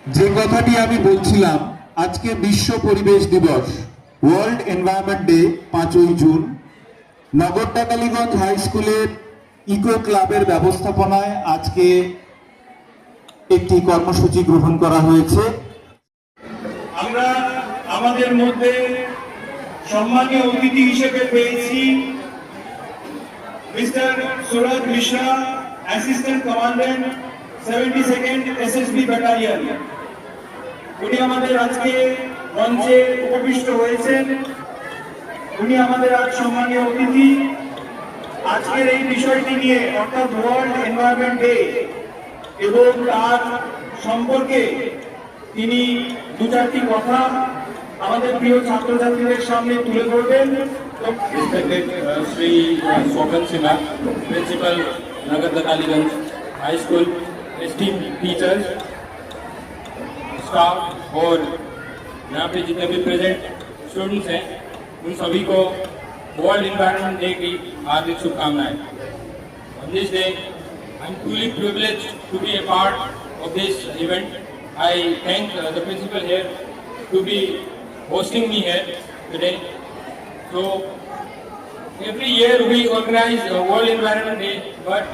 যে কথাটি আমি বলছিলাম, আজকে বিশ্ব পরিবেশ দিবস, ওয়ার্ল্ড এনভায়রনমেন্ট ডে 5ই জুন। নগর টাকালীগঞ্জ হাই স্কুলের ইকো ক্লাবের ব্যবস্থাপনায় আজকে একটি কর্মসূচি গ্রহণ করা হয়েছে। আমরা আমাদের মধ্যে সম্মানীয় অতিথি হিসেবে পেয়েছি mister Suraj Mishra, assistant commandant 72nd SSB battalion. উনি আমাদের আজকে মঞ্চে উপবিষ্ট হয়েছেন। উনি আমাদের আজ সম্মানীয় অতিথি। আজকের এই বিষয়টি নিয়ে অর্থাৎ ওয়ার্ল্ড এনভায়রনমেন্ট ডে এবং তার সম্পর্কে তিনি দু চারটি কথা আমাদের প্রিয় ছাত্রছাত্রীদের সামনে তুলে ধরবেন। Shri Swapan Sinha, principal Nagar Takaliganj high school, esteem teachers, staff और यहाँ पे जितने भी प्रेजेंट स्टूडेंट्स हैं उन सभी को वर्ल्ड एनवायरनमेंट डे की हार्दिक शुभकामनाएं। On this day, I am truly privileged to be a part of this event. I thank the principal here to be hosting me here today. So every year we organize World Environment Day, but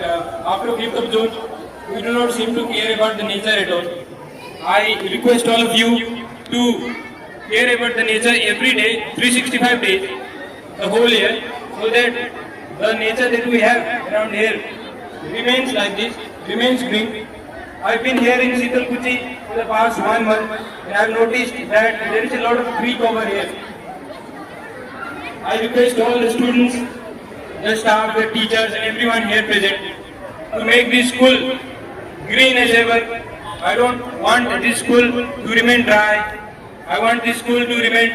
after 5th of June, we do not seem to care about the nature at all. I request all of you to care about the nature every day, 365 days, the whole year, so that the nature that we have around here remains like this, remains green. I've been here in Sitalkuchi for the past 1 month, and I've noticed that there is a lot of tree cover here. I request all the students, the staff, the teachers and everyone here present to make this school green as ever. I don't want this school to remain dry. I want this school to remain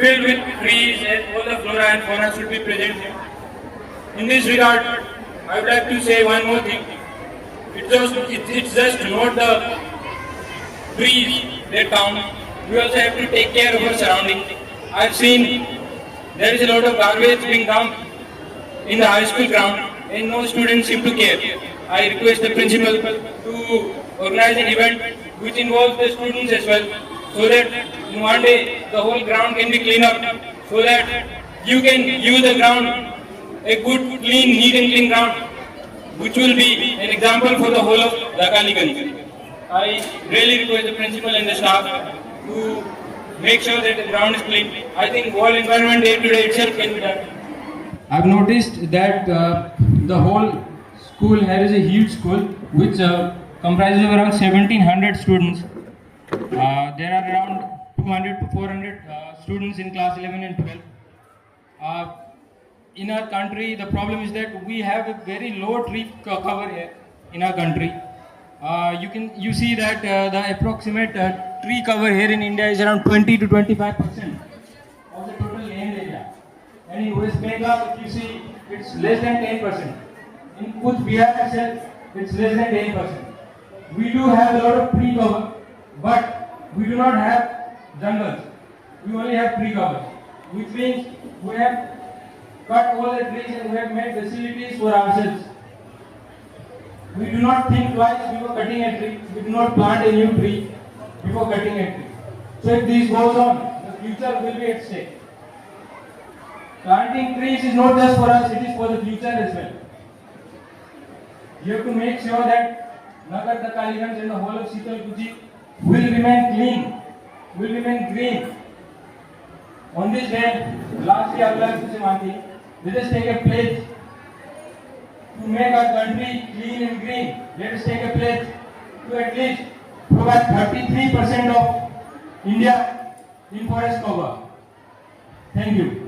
filled with trees and all the flora and fauna should be present. In this regard, I would like to say one more thing. It's just not the trees that count. We also have to take care of our surroundings. I've seen there is a lot of garbage being dumped in the high school ground and no students seem to care. I request the principal to organize an event which involves the students as well, so that in one day the whole ground can be cleaned up, so that you can use the ground, a good, clean, neat and clean ground, which will be an example for the whole of Dakaliganj. I really request the principal and the staff to make sure that the ground is clean. I think World Environment Day today itself can be done. I've noticed that the whole school here is a huge school which comprises of around 1700 students. There are around 200 to 400 students in class 11 and 12. In our country, the problem is that we have a very low tree cover here in our country. You see that the approximate tree cover here in India is around 20 to 25% of the total land area, and in West Bengal, you see it's less than 10%. In Kuch Bihar itself, it's less than 10%. We do have a lot of tree cover, but we do not have jungles. We only have tree cover, which means we have cut all the trees and we have made facilities for ourselves. We do not think twice before cutting a tree. We do not plant a new tree before cutting a tree. So if this goes on, the future will be at stake. Planting trees is not just for us, it is for the future as well. You have to make sure that Nagar Dakaliganj and the whole of Sitalkuchi will remain clean, will remain green. On this day, lastly, I would like to say one thing. Let us take a pledge to make our country clean and green. Let us take a pledge to at least provide 33% of India in forest cover. Thank you.